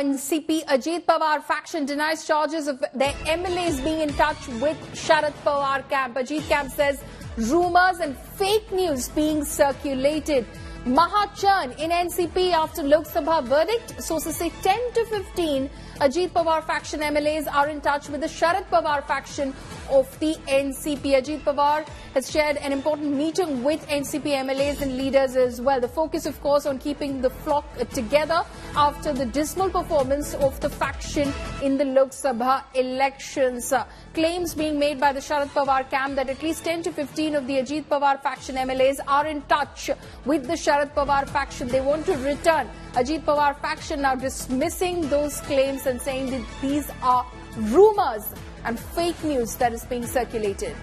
NCP Ajit Pawar faction denies charges of their MLAs being in touch with Sharad Pawar camp. Ajit camp says rumours and fake news being circulated. Mahachurn in NCP after Lok Sabha verdict. Sources say 10 to 15 Ajit Pawar faction MLAs are in touch with the Sharad Pawar faction of the NCP. Ajit Pawar has shared an important meeting with NCP MLAs and leaders as well. The focus, of course, on keeping the flock together after the dismal performance of the faction in the Lok Sabha elections. Claims being made by the Sharad Pawar camp that at least 10 to 15 of the Ajit Pawar faction MLAs are in touch with the Sharad Pawar faction. They want to return. Ajit Pawar faction now dismissing those claims and saying that these are rumours and fake news that is being circulated.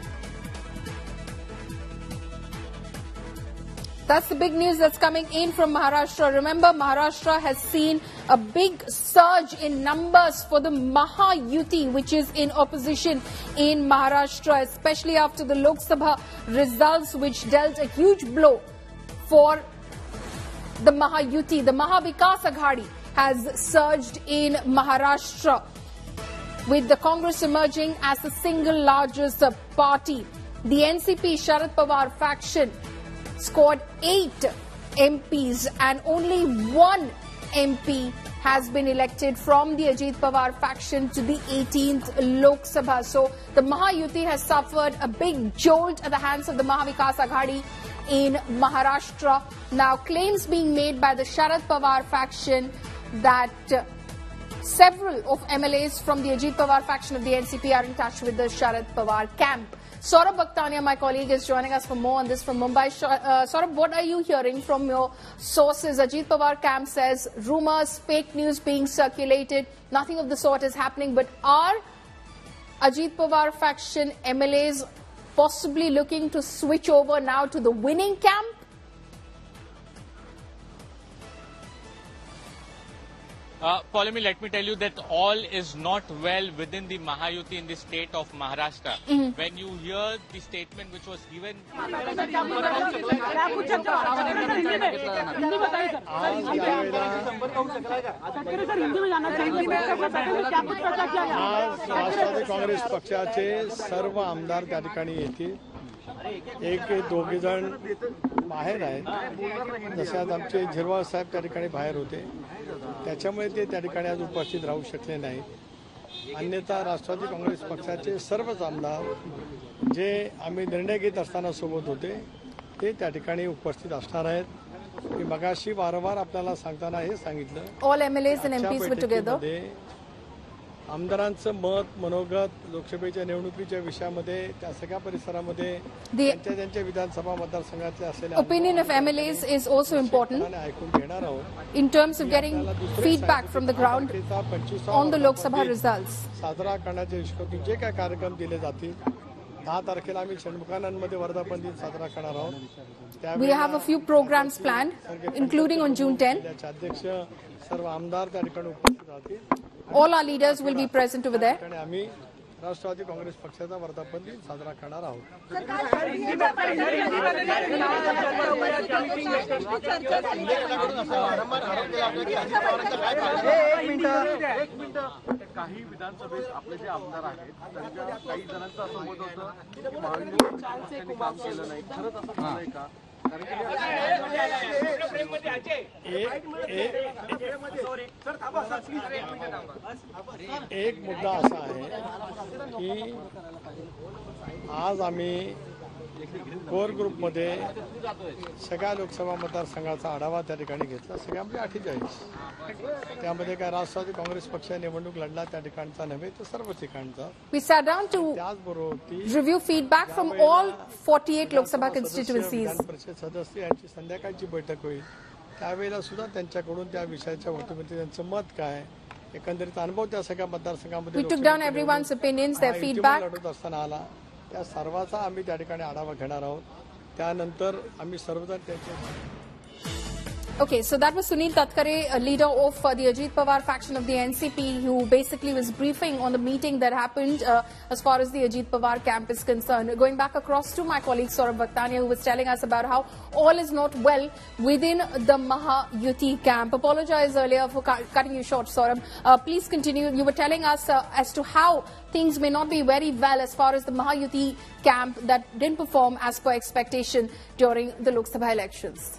That's the big news that's coming in from Maharashtra. Remember, Maharashtra has seen a big surge in numbers for the Mahayuti, which is in opposition in Maharashtra, especially after the Lok Sabha results, which dealt a huge blow for the Mahayuti. The Mahavikas Aghadi has surged in Maharashtra, with the Congress emerging as the single largest party. The NCP Sharad Pawar faction scored 8 MPs and only 1 MP has been elected from the Ajit Pawar faction to the 18th Lok Sabha. So the Mahayuti has suffered a big jolt at the hands of the Mahavikas Aghadi in Maharashtra. Now, claims being made by the Sharad Pawar faction that several of MLAs from the Ajit Pawar faction of the NCP are in touch with the Sharad Pawar camp. Saurabh Bhaktania, my colleague, is joining us for more on this from Mumbai. Saurabh, what are you hearing from your sources? Ajit Pawar camp says rumours, fake news being circulated. Nothing of the sort is happening. But are Ajit Pawar faction MLAs possibly looking to switch over now to the winning camp? Paulami, let me tell you that all is not well within the Mahayuti in the state of Maharashtra. When you hear the statement which was given... राष्ट्रवादी काँग्रेस पक्षाचे सर्व आमदार त्या ठिकाणी येतील. एक दोघे जण बाहेर आहेत. जसे आज आमचे झिरवाळ साहेब त्या ठिकाणी बाहेर होते, त्याच्यामुळे ते त्या ठिकाणी आज उपस्थित राहू शकले नाहीत. अन्यथा राष्ट्रवादी काँग्रेस पक्षाचे सर्वच आमदार जे आम्ही निर्णय घेत असताना सोबत होते ते त्या ठिकाणी उपस्थित असणार आहेत. मी मगाशी वारंवार आपल्याला सांगताना हे सांगितलं, all MLAs and MPs were together. आमदारांचं मत, मनोगत लोकसभेच्या निवडणुकीच्या विषयामध्ये त्या सगळ्या परिसरामध्ये त्यांच्या विधानसभा मतदारसंघातले असलेले opinion of MLAs is also important ऐकून घेणार आहोत in terms of getting feedback from the ground on the Lok Sabha results. साजरा करण्याच्या दृष्टीने जे काय कार्यक्रम दिले जातील, 10 तारखेला आम्ही षण्मुखानंदमध्ये वर्धापन दिन साजरा करणार आहोत. We have a few programs planned, including on June 10. अध्यक्ष सर्व आमदार त्या ठिकाणी उपस्थित राहतील. All our leaders will be present over there. आणि आम्ही राष्ट्रवादी काँग्रेस पक्षाचा वर्धापन दिन साजरा करणार आहोत. काही विधानसभेत आपले जे आमदार आहेत त्यांच्या काही जणांचं असं मत होतं की महाविकास काम केलं नाही. खरंच असं झालंय का? एक मुद्दा असा आहे की आज आम्ही कोर ग्रुपमध्ये सगळ्या लोकसभा मतदारसंघाचा आढावा त्या ठिकाणी घेतला. सगळ्यामध्ये 48, त्यामध्ये काय राष्ट्रवादी काँग्रेस पक्ष निवडणूक लढला त्या ठिकाणचा नव्हे तर सर्व ठिकाणचा. We sat down to review feedback from all 48 Lok Sabha constituencies. Vidhan Parishad सदस्य यांची संध्याकाळची बैठक होईल, त्यावेळेला सुद्धा त्यांच्याकडून त्या विषयाच्या वतीमध्ये त्यांचं मत काय, एकंदरीत अनुभव त्या सगळ्या मतदारसंघामध्ये We took down everyone's opinions, their feedback. लढत असताना आला, त्या सर्वाचा आम्ही त्या ठिकाणी आढावा घेणार आहोत. त्यानंतर आम्ही सर्वजण त्यांचे Okay, so that was Sunil Tatkare, a leader of the Ajit Pawar faction of the NCP, who basically was briefing on the meeting that happened as far as the Ajit Pawar camp is concerned. Going back across to my colleague Saurabh Vaktania, who was telling us about how all is not well within the Maha-Yuti camp. Apologize earlier for cutting you short, Saurabh. Please continue. You were telling us as to how things may not be very well as far as the Maha-Yuti camp that didn't perform as per expectation during the Lok Sabha elections.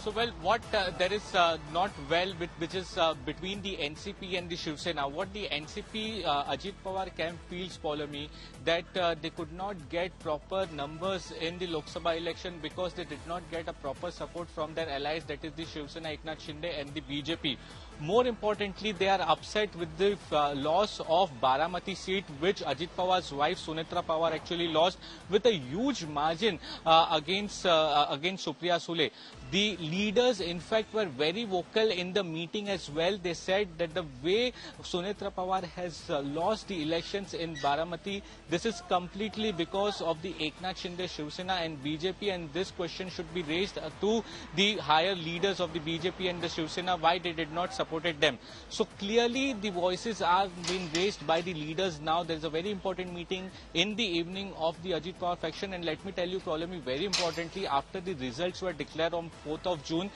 So, well, what there is not well, which is between the NCP and the Shiv Sena. What the NCP Ajit Pawar camp feels, Polami, that they could not get proper numbers in the Lok Sabha election because they did not get a proper support from their allies, that is the Shiv Sena, Eknath Shinde and the BJP. More importantly, they are upset with the loss of Baramati seat, which Ajit Pawar's wife Sunetra Pawar actually lost with a huge margin against Supriya Sule. The leaders, in fact, were very vocal in the meeting as well. They said that the way Sunetra Pawar has lost the elections in Baramati, this is completely because of the Eknath Shinde, Shiv Sena and BJP, and this question should be raised to the higher leaders of the BJP and the Shiv Sena, why they did not support them. So clearly the voices are being raised by the leaders now. There is a very important meeting in the evening of the Ajit Pawar faction, and let me tell you, Polami, very importantly, after the results were declared on 4th of June,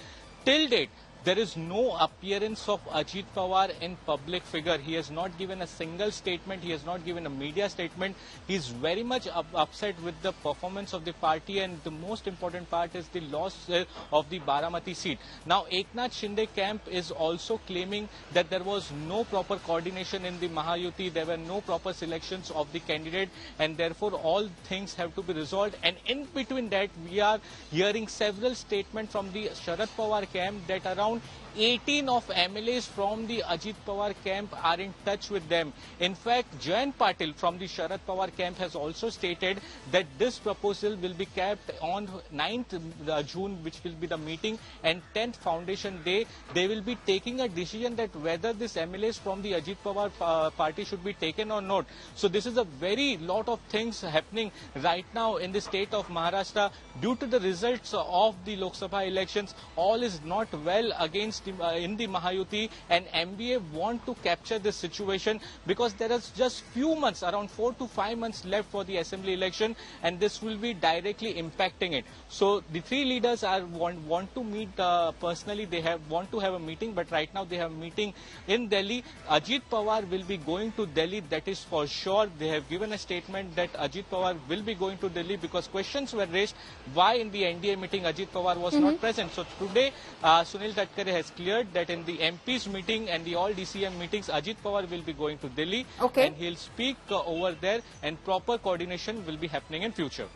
till date, there is no appearance of Ajit Pawar in public figure. He has not given a single statement. He has not given a media statement. He is very much upset with the performance of the party, and the most important part is the loss of the Baramati seat. Now, Eknath Shinde camp is also claiming that there was no proper coordination in the Maha-Yuti. There were no proper selections of the candidate, and therefore all things have to be resolved. And in between that, we are hearing several statements from the Sharad Pawar camp that around 18 of MLAs from the Ajit Pawar camp are in touch with them. In fact, Jayant Patil from the Sharad Pawar camp has also stated that this proposal will be kept on 9th June, which will be the meeting, and 10th Foundation Day. They will be taking a decision that whether this MLAs from the Ajit Pawar party should be taken or not. So this is a very lot of things happening right now in the state of Maharashtra due to the results of the Lok Sabha elections. All is not well against in the Maha-Yuti, and MBA want to capture this situation because there is just few months, around 4 to 5 months left for the assembly election, and this will be directly impacting it. So the three leaders are want to meet personally. They want to have a meeting, but right now they have a meeting in Delhi. Ajit Pawar will be going to Delhi, that is for sure. They have given a statement that Ajit Pawar will be going to Delhi because questions were raised why in the NDA meeting Ajit Pawar was not present. So today Sunil Tatkare has cleared that in the MPs meeting and the all DCM meetings, Ajit Pawar will be going to Delhi, and he'll speak over there, and proper coordination will be happening in future.